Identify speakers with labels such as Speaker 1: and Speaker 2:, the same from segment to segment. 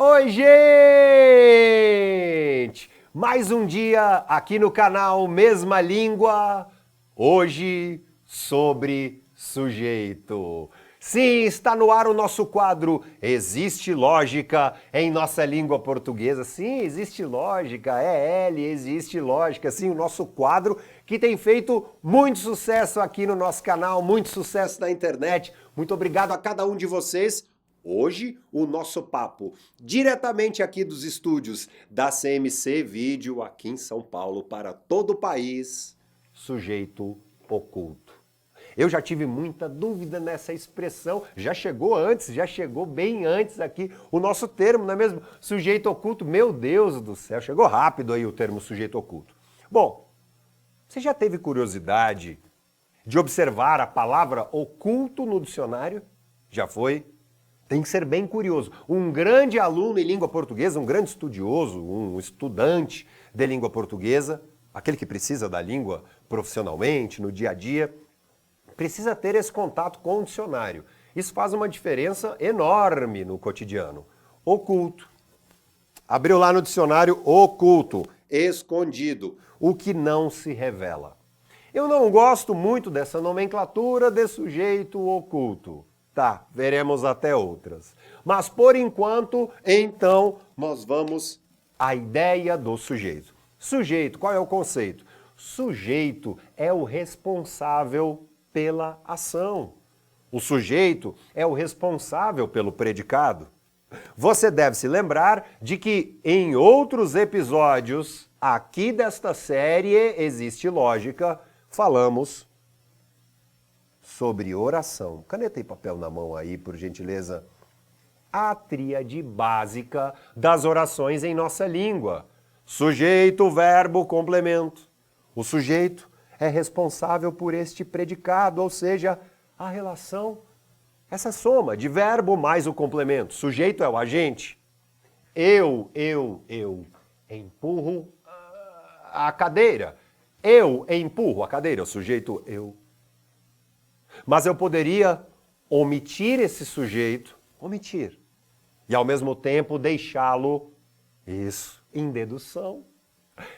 Speaker 1: Oi, gente! Mais um dia aqui no canal Mesma Língua, hoje sobre sujeito. Sim, está no ar o nosso quadro Existe Lógica em Nossa Língua Portuguesa. Sim, existe lógica, existe lógica. Sim, o nosso quadro que tem feito muito sucesso aqui no nosso canal, muito sucesso na internet. Muito obrigado a cada um de vocês. Hoje, o nosso papo, diretamente aqui dos estúdios da CMC Vídeo, aqui em São Paulo, para todo o país, sujeito oculto. Eu já tive muita dúvida nessa expressão, já chegou bem antes aqui o nosso termo, não é mesmo? Sujeito oculto, meu Deus do céu, chegou rápido aí o termo sujeito oculto. Bom, você já teve curiosidade de observar a palavra oculto no dicionário? Já foi? Tem que ser bem curioso. Um grande aluno em língua portuguesa, um grande estudioso, um estudante de língua portuguesa, aquele que precisa da língua profissionalmente, no dia a dia, precisa ter esse contato com o dicionário. Isso faz uma diferença enorme no cotidiano. Oculto. Abriu lá no dicionário oculto, escondido, o que não se revela. Eu não gosto muito dessa nomenclatura de sujeito oculto. Tá, veremos até outras. Mas por enquanto, então, nós vamos à ideia do sujeito. Sujeito, qual é o conceito? Sujeito é o responsável pela ação. O sujeito é o responsável pelo predicado. Você deve se lembrar de que em outros episódios aqui desta série Existe Lógica, falamos sobre oração. Caneta e papel na mão aí, por gentileza. A tríade básica das orações em nossa língua. Sujeito, verbo, complemento. O sujeito é responsável por este predicado, ou seja, a relação, essa soma de verbo mais o complemento. Sujeito é o agente. Eu empurro a cadeira. Eu empurro a cadeira, o sujeito eu. Mas eu poderia omitir esse sujeito, e ao mesmo tempo deixá-lo, em dedução.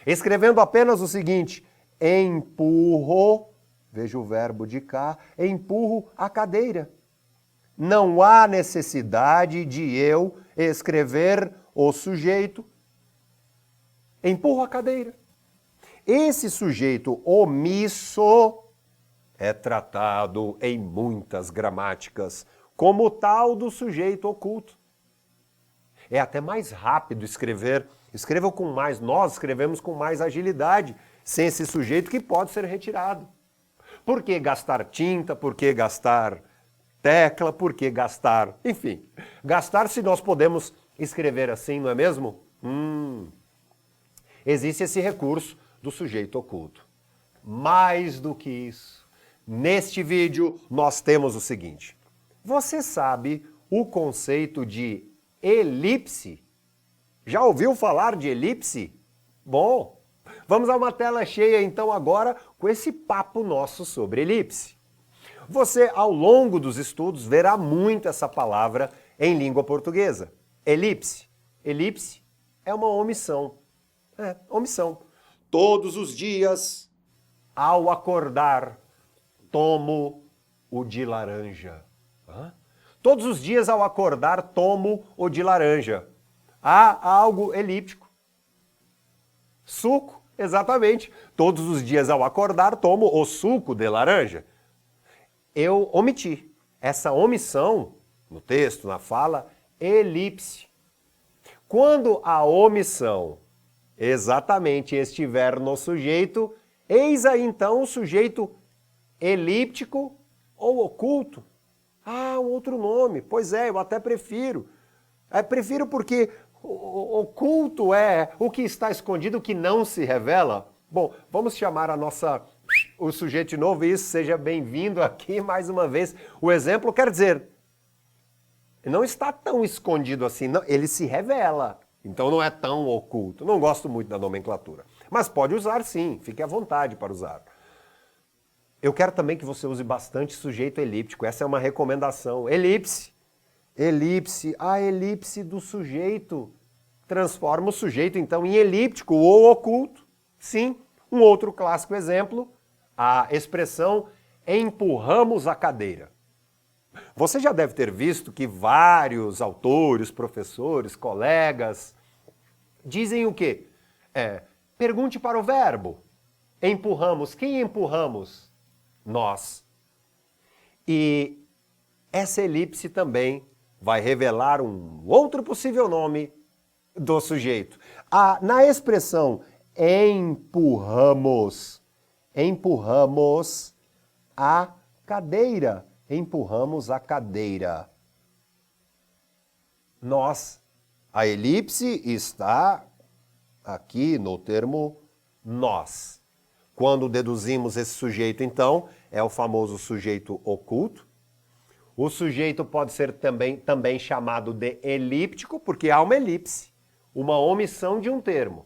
Speaker 1: Escrevendo apenas o seguinte, empurro, veja o verbo de cá, empurro a cadeira. Não há necessidade de eu escrever o sujeito, empurro a cadeira. Esse sujeito omisso é tratado em muitas gramáticas como o tal do sujeito oculto. É até mais rápido escrever. Nós escrevemos com mais agilidade, sem esse sujeito que pode ser retirado. Por que gastar tinta? Por que gastar tecla? Por que gastar? Enfim, gastar se nós podemos escrever assim, não é mesmo? Existe esse recurso do sujeito oculto. Mais do que isso, neste vídeo nós temos o seguinte. Você sabe o conceito de elipse? Já ouviu falar de elipse? Bom, vamos a uma tela cheia então agora com esse papo nosso sobre elipse. Você, ao longo dos estudos, verá muito essa palavra em língua portuguesa. Elipse. Elipse é uma omissão. Omissão. Todos os dias, ao acordar, tomo o de laranja. Todos os dias ao acordar, tomo o de laranja. Há algo elíptico. Suco, exatamente. Todos os dias ao acordar, tomo o suco de laranja. Eu omiti. Essa omissão, no texto, na fala, elipse. Quando a omissão exatamente estiver no sujeito, eis aí então o sujeito elíptico ou oculto. Um outro nome. Pois é, eu até prefiro. Prefiro porque oculto é o que está escondido, o que não se revela. Bom, vamos chamar o sujeito de novo e isso, seja bem-vindo aqui mais uma vez. O exemplo quer dizer, não está tão escondido assim, não, ele se revela. Então não é tão oculto. Não gosto muito da nomenclatura. Mas pode usar sim, fique à vontade para usar. Eu quero também que você use bastante sujeito elíptico. Essa é uma recomendação. Elipse. Elipse, a elipse do sujeito. Transforma o sujeito, então, em elíptico ou oculto. Sim, um outro clássico exemplo, a expressão empurramos a cadeira. Você já deve ter visto que vários autores, professores, colegas dizem o quê? Pergunte para o verbo. Empurramos. Quem empurramos? Nós. E essa elipse também vai revelar um outro possível nome do sujeito. Na expressão empurramos a cadeira. Empurramos a cadeira. Nós. A elipse está aqui no termo nós. Quando deduzimos esse sujeito, então, é o famoso sujeito oculto. O sujeito pode ser também chamado de elíptico, porque há uma elipse, uma omissão de um termo.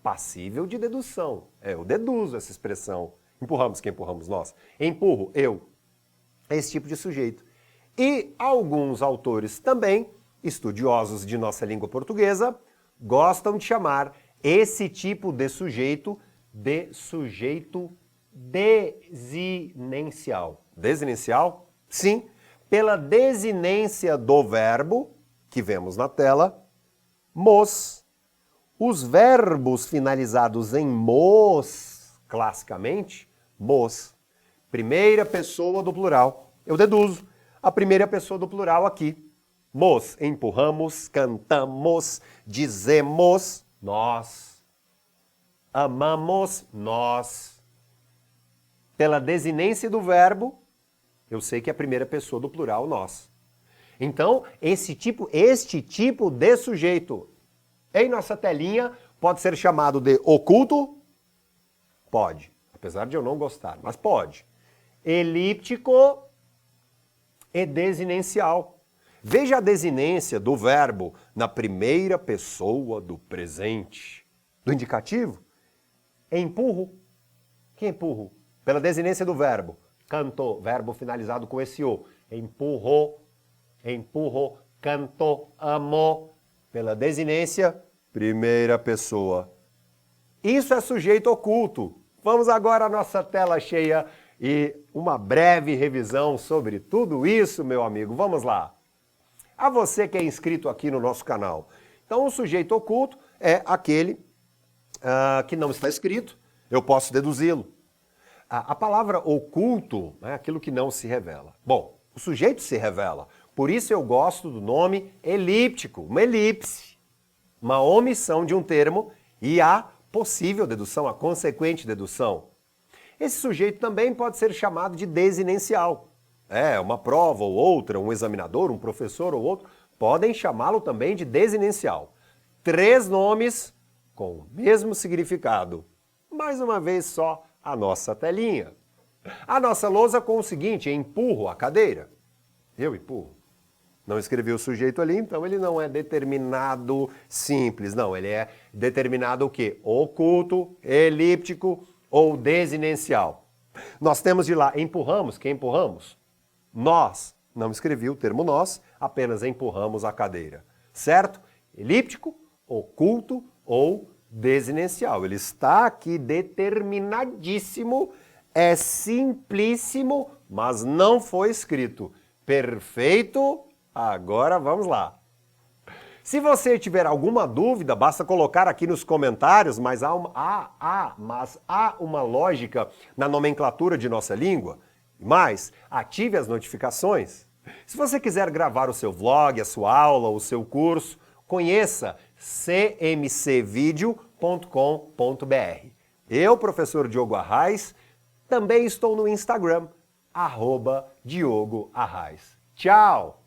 Speaker 1: Passível de dedução. Eu deduzo essa expressão. Empurramos, quem empurramos? Nós. Empurro, eu. É esse tipo de sujeito. E alguns autores também, estudiosos de nossa língua portuguesa, gostam de chamar esse tipo de sujeito desinencial. Desinencial? Sim, pela desinência do verbo, que vemos na tela, mos. Os verbos finalizados em mos, classicamente, mos. Primeira pessoa do plural. Eu deduzo a primeira pessoa do plural aqui. Mos, empurramos, cantamos, dizemos, nós. Amamos, nós. Pela desinência do verbo, eu sei que é a primeira pessoa do plural, nós. Então, este tipo de sujeito em nossa telinha pode ser chamado de oculto? Pode, apesar de eu não gostar, mas pode. Elíptico e desinencial. Veja a desinência do verbo na primeira pessoa do presente. Do indicativo, empurro. Que empurro? Pela desinência do verbo. Cantou, verbo finalizado com esse o. Empurro, empurro, canto, amo. Pela desinência, primeira pessoa. Isso é sujeito oculto. Vamos agora à nossa tela cheia e uma breve revisão sobre tudo isso, meu amigo. Vamos lá. A você que é inscrito aqui no nosso canal. Então, o sujeito oculto é aquele que não está escrito. Eu posso deduzi-lo. A palavra oculto é aquilo que não se revela. Bom, o sujeito se revela. Por isso eu gosto do nome elíptico, uma elipse. Uma omissão de um termo e a possível dedução, a consequente dedução. Esse sujeito também pode ser chamado de desinencial. Uma prova ou outra, um examinador, um professor ou outro, podem chamá-lo também de desinencial. 3 nomes com o mesmo significado. Mais uma vez só a nossa telinha. A nossa lousa com o seguinte, empurro a cadeira. Eu empurro. Não escrevi o sujeito ali, então ele não é determinado simples. Não, ele é determinado o quê? Oculto, elíptico ou desinencial. Nós temos de lá, empurramos, quem empurramos? Nós. Não escrevi o termo nós, apenas empurramos a cadeira. Certo? Elíptico, oculto ou desinencial. Ele está aqui determinadíssimo, é simplíssimo, mas não foi escrito. Perfeito? Agora vamos lá. Se você tiver alguma dúvida, basta colocar aqui nos comentários, mas há uma lógica na nomenclatura de nossa língua. Mais, ative as notificações. Se você quiser gravar o seu vlog, a sua aula, o seu curso, conheça cmcvideo.com.br. Eu, professor Diogo Arraes, também estou no Instagram, @Diogo Arraes. Tchau!